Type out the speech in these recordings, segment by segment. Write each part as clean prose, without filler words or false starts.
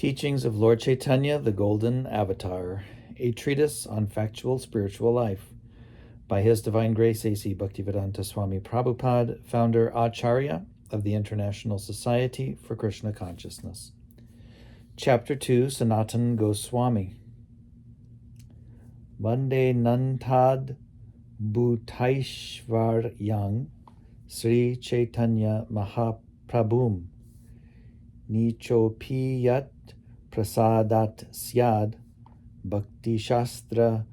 Teachings of Lord Caitanya, the Golden Avatar, a treatise on factual spiritual life, by His Divine Grace A.C. Bhaktivedanta Swami Prabhupada, founder Acharya of the International Society for Krishna Consciousness. Chapter 2, Sanatan Goswami. Vande Nantad Bhutaishvaryang Sri Chaitanya Mahaprabhum Nichopiyat Prasadat Syad Bhakti Shastra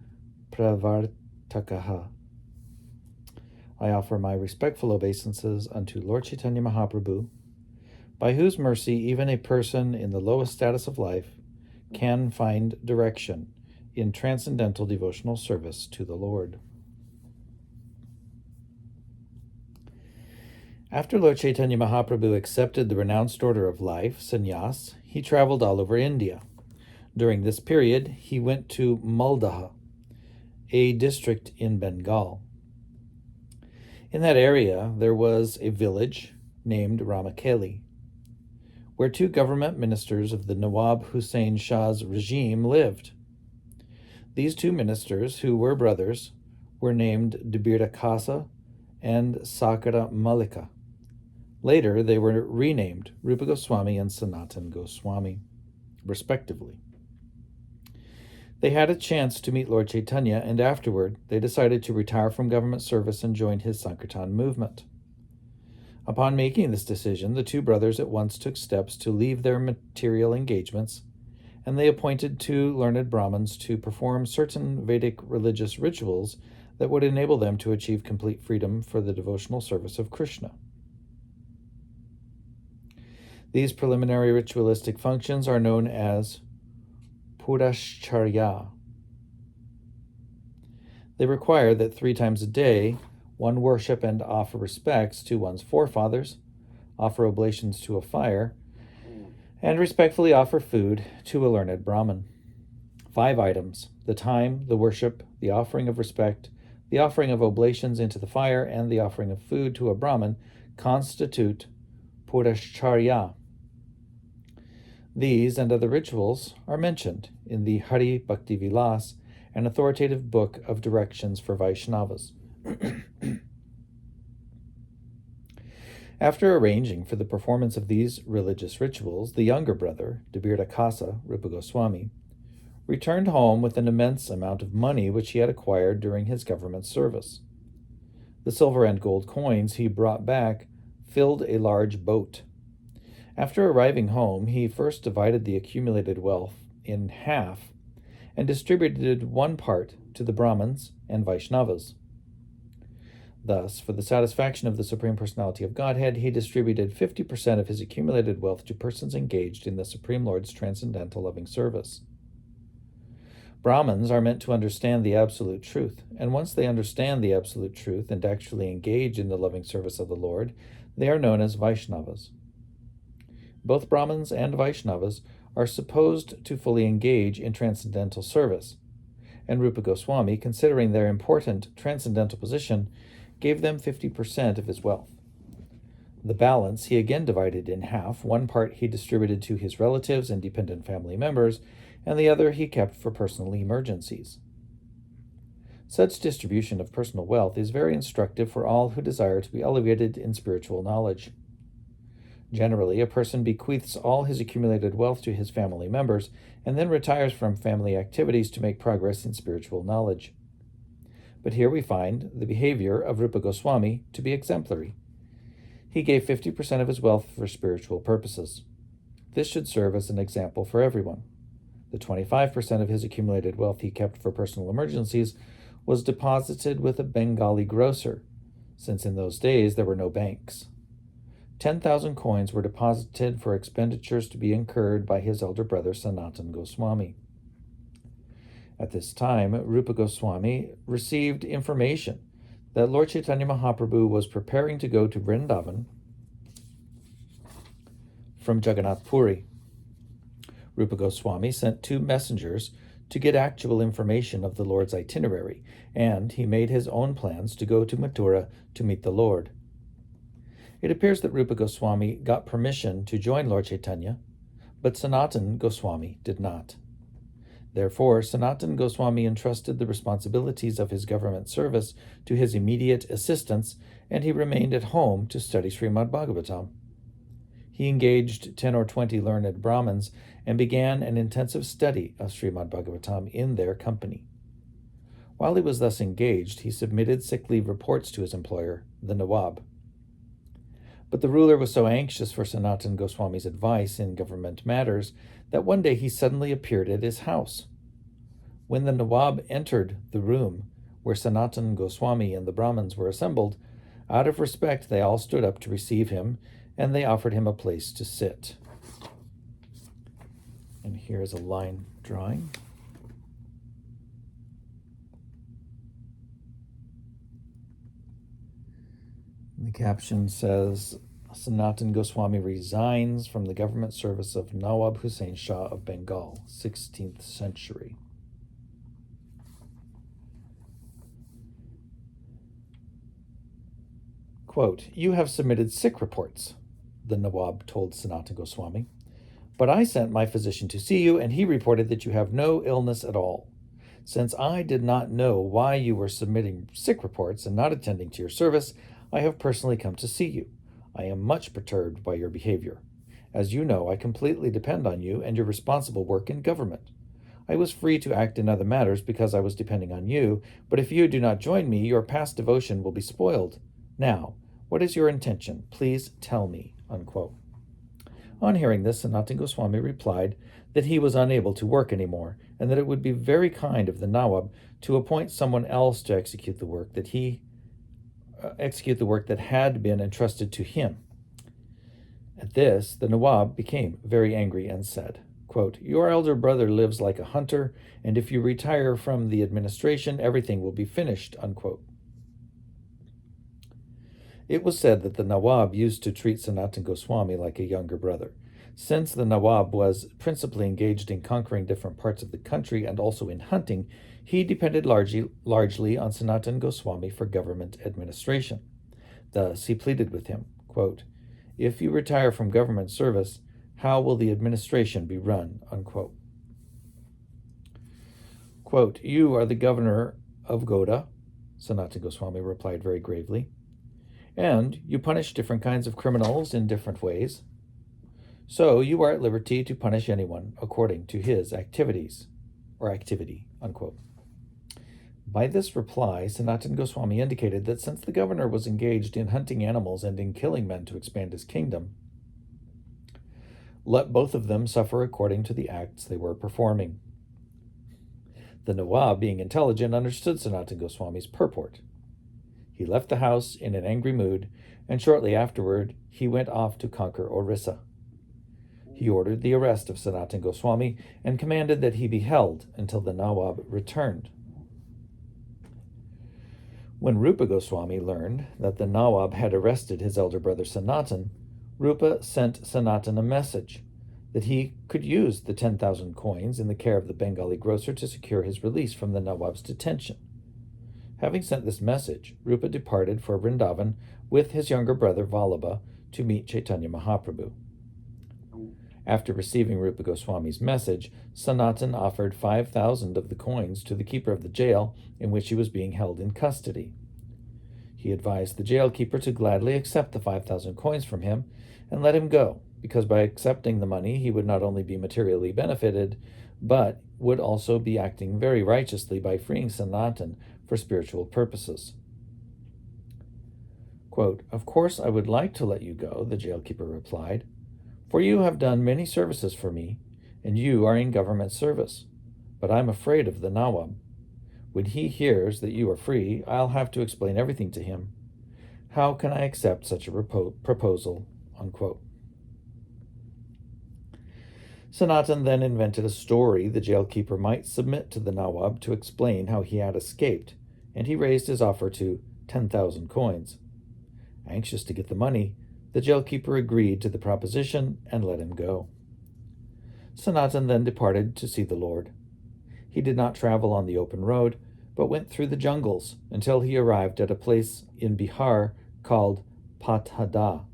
Pravartakaha. I offer my respectful obeisances unto Lord Caitanya Mahaprabhu, by whose mercy even a person in the lowest status of life can find direction in transcendental devotional service to the Lord. After Lord Caitanya Mahaprabhu accepted the renounced order of life, sannyas, he traveled all over India. During this period, he went to Maldaha, a district in Bengal. In that area, there was a village named Ramakeli, where two government ministers of the Nawab Hussain Shah's regime lived. These two ministers, who were brothers, were named Debira Kasa and Sakara Malika. Later, they were renamed Rupa Goswami and Sanatan Goswami, respectively. They had a chance to meet Lord Caitanya, and afterward, they decided to retire from government service and join his Sankirtan movement. Upon making this decision, the two brothers at once took steps to leave their material engagements, and they appointed two learned Brahmins to perform certain Vedic religious rituals that would enable them to achieve complete freedom for the devotional service of Krishna. These preliminary ritualistic functions are known as Purashcharya. They require that 3 times a day one worship and offer respects to one's forefathers, offer oblations to a fire, and respectfully offer food to a learned Brahmin. 5 items: the time, the worship, the offering of respect, the offering of oblations into the fire, and the offering of food to a Brahmin constitute Purashcharya. These and other rituals are mentioned in the Hari Bhakti Vilas, an authoritative book of directions for Vaishnavas. After arranging for the performance of these religious rituals, the younger brother, Debira Kasa, Rupa Goswami, returned home with an immense amount of money which he had acquired during his government service. The silver and gold coins he brought back filled a large boat. After arriving home, he first divided the accumulated wealth in half and distributed one part to the Brahmins and Vaishnavas. Thus, for the satisfaction of the Supreme Personality of Godhead, he distributed 50% of his accumulated wealth to persons engaged in the Supreme Lord's transcendental loving service. Brahmins are meant to understand the absolute truth, and once they understand the absolute truth and actually engage in the loving service of the Lord, they are known as Vaishnavas. Both Brahmins and Vaishnavas are supposed to fully engage in transcendental service, and Rupa Goswami, considering their important transcendental position, gave them 50% of his wealth. The balance he again divided in half. One part he distributed to his relatives and dependent family members, and the other he kept for personal emergencies. Such distribution of personal wealth is very instructive for all who desire to be elevated in spiritual knowledge. Generally, a person bequeaths all his accumulated wealth to his family members and then retires from family activities to make progress in spiritual knowledge. But here we find the behavior of Rupa Goswami to be exemplary. He gave 50% of his wealth for spiritual purposes. This should serve as an example for everyone. The 25% of his accumulated wealth he kept for personal emergencies was deposited with a Bengali grocer, since in those days there were no banks. 10,000 coins were deposited for expenditures to be incurred by his elder brother Sanatan Goswami. At this time, Rupa Goswami received information that Lord Caitanya Mahaprabhu was preparing to go to Vrindavan from Jagannath Puri. Rupa Goswami sent 2 messengers to get actual information of the Lord's itinerary, and he made his own plans to go to Mathura to meet the Lord. It appears that Rupa Goswami got permission to join Lord Caitanya, but Sanatan Goswami did not. Therefore, Sanatan Goswami entrusted the responsibilities of his government service to his immediate assistants, and he remained at home to study Srimad Bhagavatam. He engaged 10 or 20 learned Brahmins and began an intensive study of Srimad Bhagavatam in their company. While he was thus engaged, he submitted sick leave reports to his employer, the Nawab. But the ruler was so anxious for Sanatan Goswami's advice in government matters that one day he suddenly appeared at his house. When the Nawab entered the room where Sanatan Goswami and the Brahmins were assembled, out of respect they all stood up to receive him, and they offered him a place to sit. And here's a line drawing. The caption says, Sanatan Goswami resigns from the government service of Nawab Hussain Shah of Bengal, 16th century. Quote, "You have submitted sick reports," the Nawab told Sanatan Goswami, "but I sent my physician to see you, and he reported that you have no illness at all. Since I did not know why you were submitting sick reports and not attending to your service, I have personally come to see you. I am much perturbed by your behavior. As you know, I completely depend on you and your responsible work in government. I was free to act in other matters because I was depending on you, but if you do not join me, your past devotion will be spoiled. Now, what is your intention? Please tell me." Unquote. On hearing this, Sanatan Goswami replied that he was unable to work anymore, and that it would be very kind of the Nawab to appoint someone else to execute the work that had been entrusted to him. At this, the Nawab became very angry and said, quote, "Your elder brother lives like a hunter, and if you retire from the administration, everything will be finished." Unquote. It was said that the Nawab used to treat Sanatan Goswami like a younger brother. Since the Nawab was principally engaged in conquering different parts of the country and also in hunting, he depended largely on Sanatan Goswami for government administration. Thus, he pleaded with him, quote, "If you retire from government service, how will the administration be run?" Unquote. Quote, "You are the governor of Goda," Sanatan Goswami replied very gravely, "and you punish different kinds of criminals in different ways. So you are at liberty to punish anyone according to his activity. Unquote. By this reply, Sanatan Goswami indicated that since the governor was engaged in hunting animals and in killing men to expand his kingdom, let both of them suffer according to the acts they were performing. The Nawab, being intelligent, understood Sanatan Goswami's purport. He left the house in an angry mood, and shortly afterward he went off to conquer Orissa. He ordered the arrest of Sanatan Goswami and commanded that he be held until the Nawab returned. When Rupa Goswami learned that the Nawab had arrested his elder brother Sanatan, Rupa sent Sanatan a message that he could use the 10,000 coins in the care of the Bengali grocer to secure his release from the Nawab's detention. Having sent this message, Rupa departed for Vrindavan with his younger brother Vallabha to meet Chaitanya Mahaprabhu. After receiving Rupa Goswami's message, Sanatan offered 5,000 of the coins to the keeper of the jail in which he was being held in custody. He advised the jailkeeper to gladly accept the 5,000 coins from him and let him go, because by accepting the money he would not only be materially benefited, but would also be acting very righteously by freeing Sanatan for spiritual purposes. Quote, "Of course I would like to let you go," the jailkeeper replied, "for you have done many services for me, and you are in government service. But I'm afraid of the Nawab. When he hears that you are free, I'll have to explain everything to him. How can I accept such a proposal?" Unquote. Sanatan then invented a story the jailkeeper might submit to the Nawab to explain how he had escaped, and he raised his offer to 10,000 coins. Anxious to get the money, the jailkeeper agreed to the proposition and let him go. Sanatan then departed to see the Lord. He did not travel on the open road, but went through the jungles until he arrived at a place in Bihar called Pathada.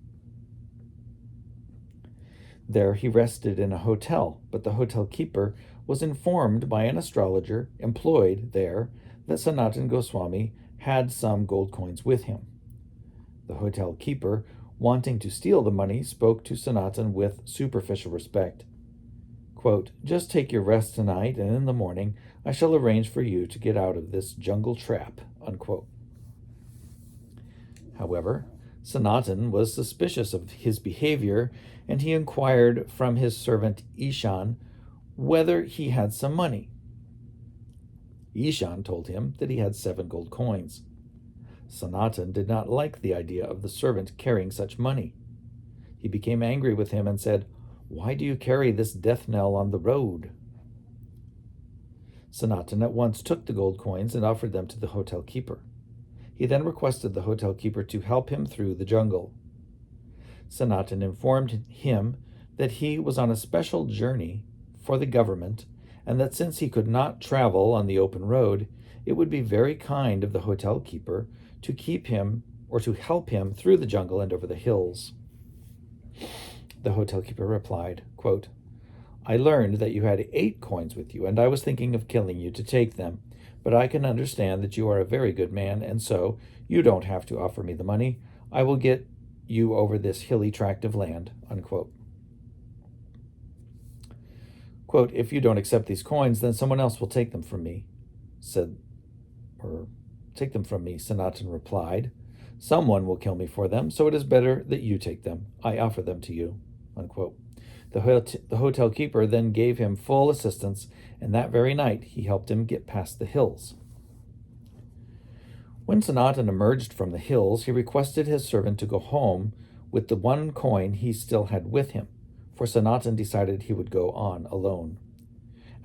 There he rested in a hotel, but the hotel keeper was informed by an astrologer employed there that Sanatan Goswami had some gold coins with him. The hotel keeper, wanting to steal the money, spoke to Sanatan with superficial respect. Quote, "Just take your rest tonight, and in the morning I shall arrange for you to get out of this jungle trap." Unquote. However, Sanatan was suspicious of his behavior, and he inquired from his servant Ishan whether he had some money. Ishan told him that he had 7 gold coins. Sanatan did not like the idea of the servant carrying such money. He became angry with him and said, "Why do you carry this death knell on the road?" Sanatan at once took the gold coins and offered them to the hotel keeper. He then requested the hotel keeper to help him through the jungle. Sanatan informed him that he was on a special journey for the government, and that since he could not travel on the open road, it would be very kind of the hotel keeper to keep him or to help him through the jungle and over the hills. The hotel keeper replied, quote, "I learned that you had 8 coins with you, and I was thinking of killing you to take them, but I can understand that you are a very good man, and so you don't have to offer me the money. I will get you over this hilly tract of land." Unquote. Quote, "If you don't accept these coins, then someone else will take them from me," Sanatan replied. "Someone will kill me for them, so it is better that you take them. I offer them to you." Unquote. The hotel keeper then gave him full assistance, and that very night he helped him get past the hills. When Sanatan emerged from the hills, he requested his servant to go home with the 1 coin he still had with him, for Sanatan decided he would go on alone.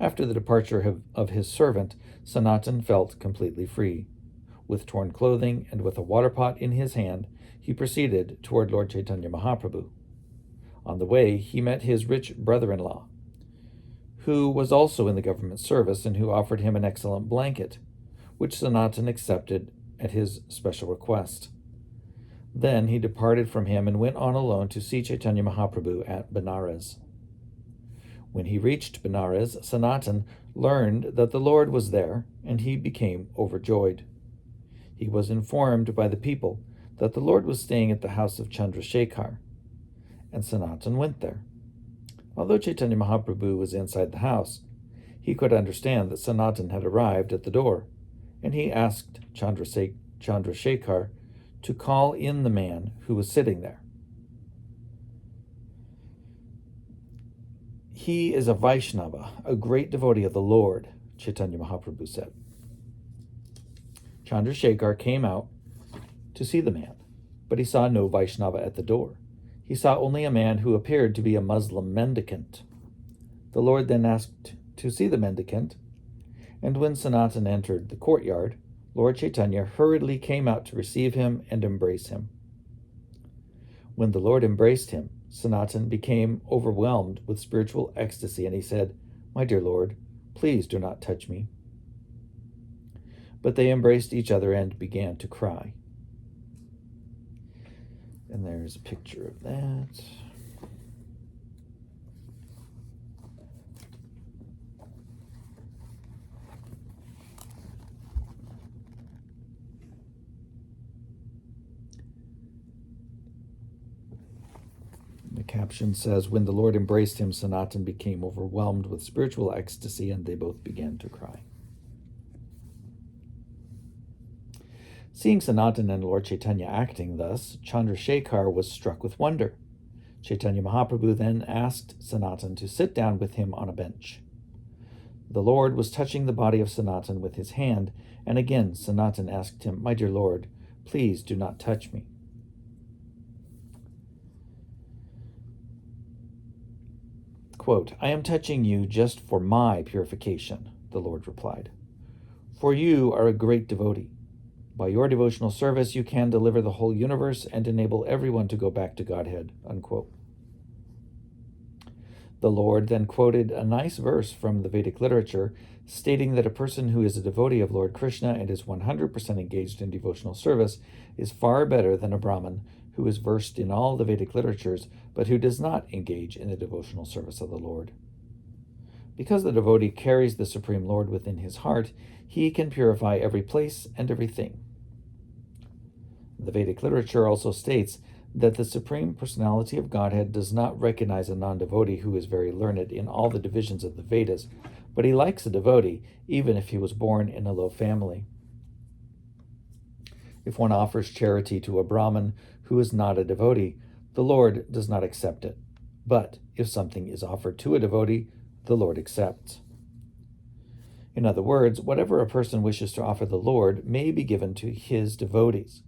After the departure of his servant, Sanatan felt completely free. With torn clothing and with a water pot in his hand, he proceeded toward Lord Caitanya Mahaprabhu. On the way, he met his rich brother-in-law, who was also in the government service and who offered him an excellent blanket, which Sanatan accepted at his special request. Then he departed from him and went on alone to see Caitanya Mahaprabhu at Benares. When he reached Benares, Sanatan learned that the Lord was there, and he became overjoyed. He was informed by the people that the Lord was staying at the house of Chandrasekhar, and Sanatan went there. Although Caitanya Mahaprabhu was inside the house, he could understand that Sanatan had arrived at the door, and he asked Chandrasekhar to call in the man who was sitting there. "He is a Vaishnava, a great devotee of the Lord," Caitanya Mahaprabhu said. Chandrasekhar came out to see the man, but he saw no Vaishnava at the door. He saw only a man who appeared to be a Muslim mendicant. The Lord then asked to see the mendicant, and when Sanatan entered the courtyard, Lord Caitanya hurriedly came out to receive him and embrace him. When the Lord embraced him, Sanatan became overwhelmed with spiritual ecstasy, and he said, "My dear Lord, please do not touch me." But they embraced each other and began to cry. And there's a picture of that. The caption says, "When the Lord embraced him, Sanatan became overwhelmed with spiritual ecstasy, and they both began to cry." Seeing Sanatan and Lord Caitanya acting thus, Chandrasekhar was struck with wonder. Caitanya Mahaprabhu then asked Sanatan to sit down with him on a bench. The Lord was touching the body of Sanatan with his hand, and again Sanatan asked him, "My dear Lord, please do not touch me." Quote, "I am touching you just for my purification," the Lord replied. "For you are a great devotee. By your devotional service, you can deliver the whole universe and enable everyone to go back to Godhead." Unquote. The Lord then quoted a nice verse from the Vedic literature, stating that a person who is a devotee of Lord Krishna and is 100% engaged in devotional service is far better than a Brahmin who is versed in all the Vedic literatures, but who does not engage in the devotional service of the Lord. Because the devotee carries the Supreme Lord within his heart, he can purify every place and everything. The Vedic literature also states that the Supreme Personality of Godhead does not recognize a non-devotee who is very learned in all the divisions of the Vedas, but he likes a devotee even if he was born in a low family. If one offers charity to a Brahmin who is not a devotee, the Lord does not accept it. But if something is offered to a devotee, the Lord accepts. In other words, whatever a person wishes to offer the Lord may be given to his devotees.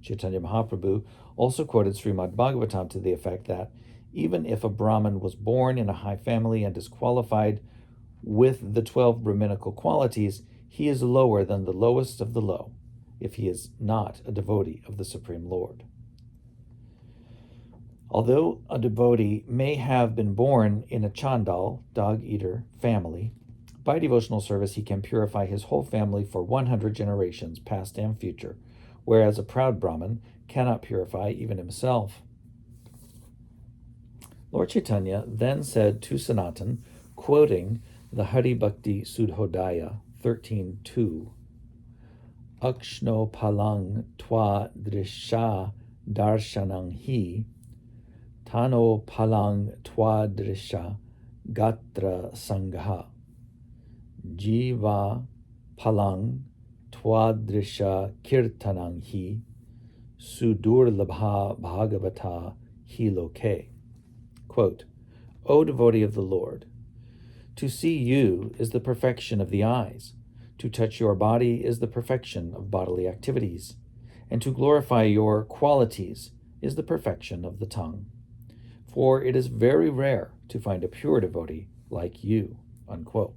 Chaitanya Mahaprabhu also quoted Srimad Bhagavatam to the effect that even if a Brahmin was born in a high family and is qualified with the 12 Brahminical qualities, he is lower than the lowest of the low, if he is not a devotee of the Supreme Lord. Although a devotee may have been born in a Chandal, dog-eater, family, by devotional service he can purify his whole family for 100 generations, past and future, whereas a proud Brahmin cannot purify even himself. Lord Caitanya then said to Sanatan, quoting the Hari Bhakti Sudhodaya 13.2, Akshno palang twa drisha darshanang hi, Tano palang twa drisha gatra sangha, Jiva palang twadrisha kirtanang hi, sudurlabha bhagavata hi loke. Quote, O devotee of the Lord, to see you is the perfection of the eyes, to touch your body is the perfection of bodily activities, and to glorify your qualities is the perfection of the tongue. For it is very rare to find a pure devotee like you. Unquote.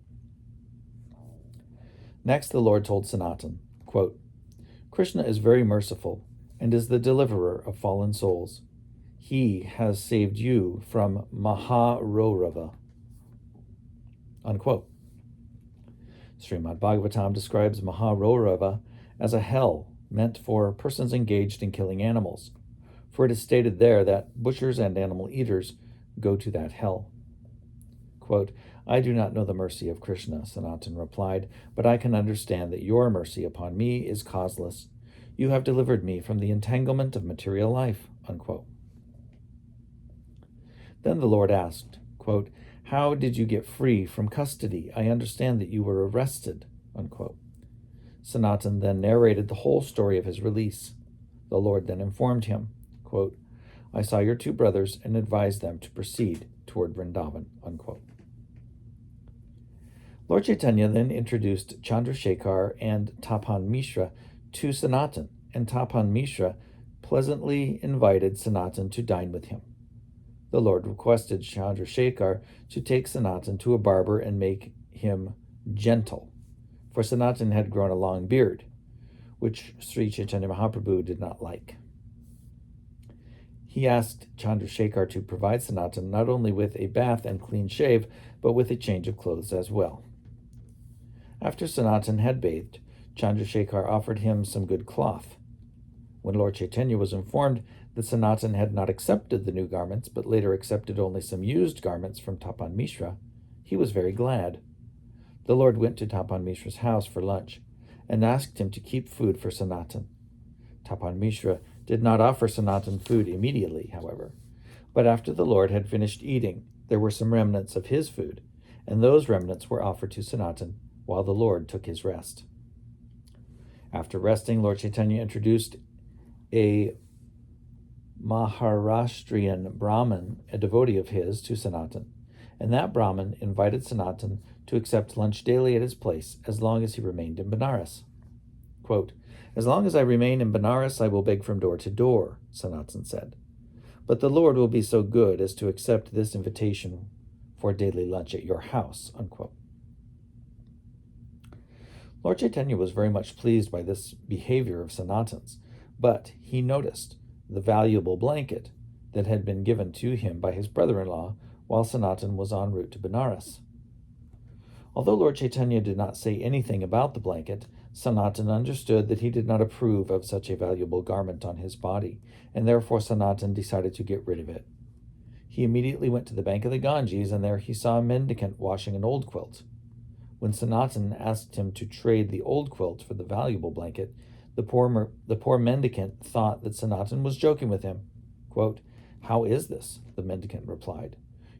Next, the Lord told Sanatan, quote, Krishna is very merciful and is the deliverer of fallen souls. He has saved you from Maharorava. Unquote. Srimad Bhagavatam describes Maharorava as a hell meant for persons engaged in killing animals, for it is stated there that butchers and animal eaters go to that hell. Quote, I do not know the mercy of Krishna, Sanatan replied, but I can understand that your mercy upon me is causeless. You have delivered me from the entanglement of material life. Unquote. Then the Lord asked, quote, How did you get free from custody? I understand that you were arrested. Unquote. Sanatan then narrated the whole story of his release. The Lord then informed him, quote, I saw your two brothers and advised them to proceed toward Vrindavan. Unquote. Lord Caitanya then introduced Chandrasekhar and Tapan Mishra to Sanatan, and Tapan Mishra pleasantly invited Sanatan to dine with him. The Lord requested Chandrasekhar to take Sanatan to a barber and make him gentle, for Sanatan had grown a long beard, which Sri Chaitanya Mahaprabhu did not like. He asked Chandrasekhar to provide Sanatan not only with a bath and clean shave, but with a change of clothes as well. After Sanatan had bathed, Chandrasekhar offered him some good cloth. When Lord Caitanya was informed that Sanatan had not accepted the new garments, but later accepted only some used garments from Tapan Mishra, he was very glad. The Lord went to Tapan Mishra's house for lunch and asked him to keep food for Sanatan. Tapan Mishra did not offer Sanatan food immediately, however, but after the Lord had finished eating, there were some remnants of his food, and those remnants were offered to Sanatan while the Lord took his rest. After resting, Lord Caitanya introduced a Maharashtrian Brahmin, a devotee of his, to Sanatan, and that Brahmin invited Sanatan to accept lunch daily at his place as long as he remained in Benares. Quote, As long as I remain in Benares, I will beg from door to door, Sanatan said. But the Lord will be so good as to accept this invitation for daily lunch at your house. Unquote. Lord Caitanya was very much pleased by this behavior of Sanatan's, but he noticed the valuable blanket that had been given to him by his brother-in-law while Sanatan was en route to Benares. Although Lord Caitanya did not say anything about the blanket, Sanatan understood that he did not approve of such a valuable garment on his body, and therefore Sanatan decided to get rid of it. He immediately went to the bank of the Ganges, and there he saw a mendicant washing an old quilt. When Sanatan asked him to trade the old quilt for the valuable blanket, the poor mendicant thought that Sanatan was joking with him. Quote, "How is this?" the mendicant replied.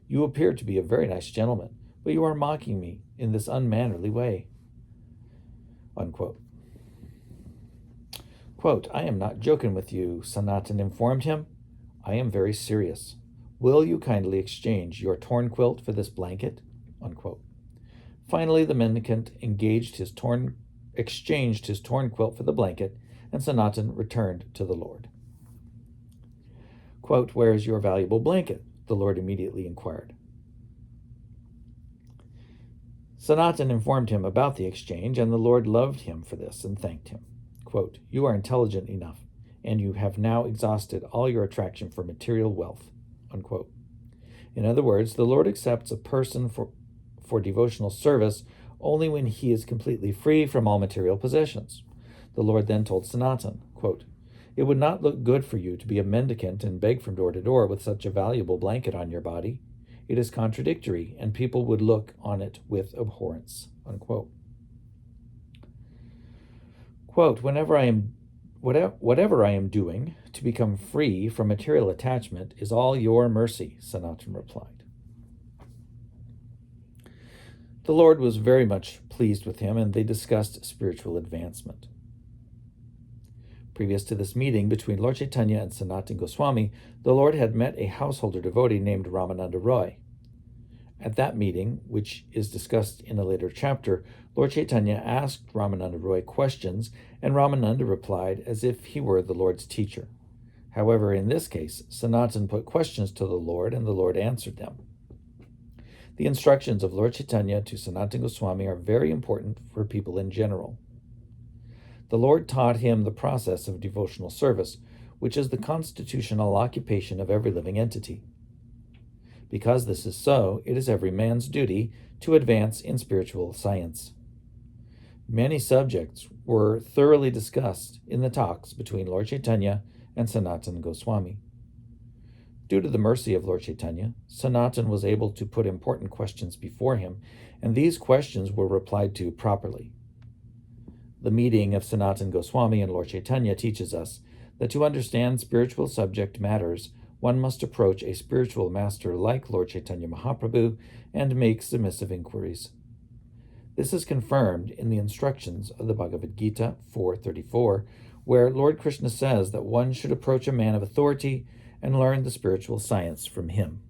"You appear to be a very nice gentleman, but you are mocking me in this unmannerly way." Unquote. Quote, "I am not joking with you," Sanatan informed him. "I am very serious. Will you kindly exchange your torn quilt for this blanket?" Unquote. Finally, the mendicant exchanged his torn quilt for the blanket, and Sanatan returned to the Lord. Quote, "Where is your valuable blanket?" the Lord immediately inquired. Sanatan informed him about the exchange, and the Lord loved him for this and thanked him. Quote, "You are intelligent enough, and you have now exhausted all your attraction for material wealth." Unquote. In other words, the Lord accepts a person for devotional service only when he is completely free from all material possessions. The Lord then told Sanatan, quote, "It would not look good for you to be a mendicant and beg from door to door with such a valuable blanket on your body. It is contradictory, and people would look on it with abhorrence." Unquote. Quote, whatever I am doing to become free from material attachment is all your mercy," Sanatan replied. The Lord was very much pleased with him, and they discussed spiritual advancement. Previous to this meeting between Lord Caitanya and Sanatan Goswami, the Lord had met a householder devotee named Ramananda Roy. At that meeting, which is discussed in a later chapter, Lord Caitanya asked Ramananda Roy questions, and Ramananda replied as if he were the Lord's teacher. However, in this case, Sanatan put questions to the Lord, and the Lord answered them. The instructions of Lord Caitanya to Sanatan Goswami are very important for people in general. The Lord taught him the process of devotional service, which is the constitutional occupation of every living entity. Because this is so, it is every man's duty to advance in spiritual science. Many subjects were thoroughly discussed in the talks between Lord Caitanya and Sanatan Goswami. Due to the mercy of Lord Caitanya, Sanatan was able to put important questions before him, and these questions were replied to properly. The meeting of Sanatan Goswami and Lord Caitanya teaches us that to understand spiritual subject matters, one must approach a spiritual master like Lord Caitanya Mahaprabhu and make submissive inquiries. This is confirmed in the instructions of the Bhagavad Gita 4:34, where Lord Krishna says that one should approach a man of authority and learn the spiritual science from him.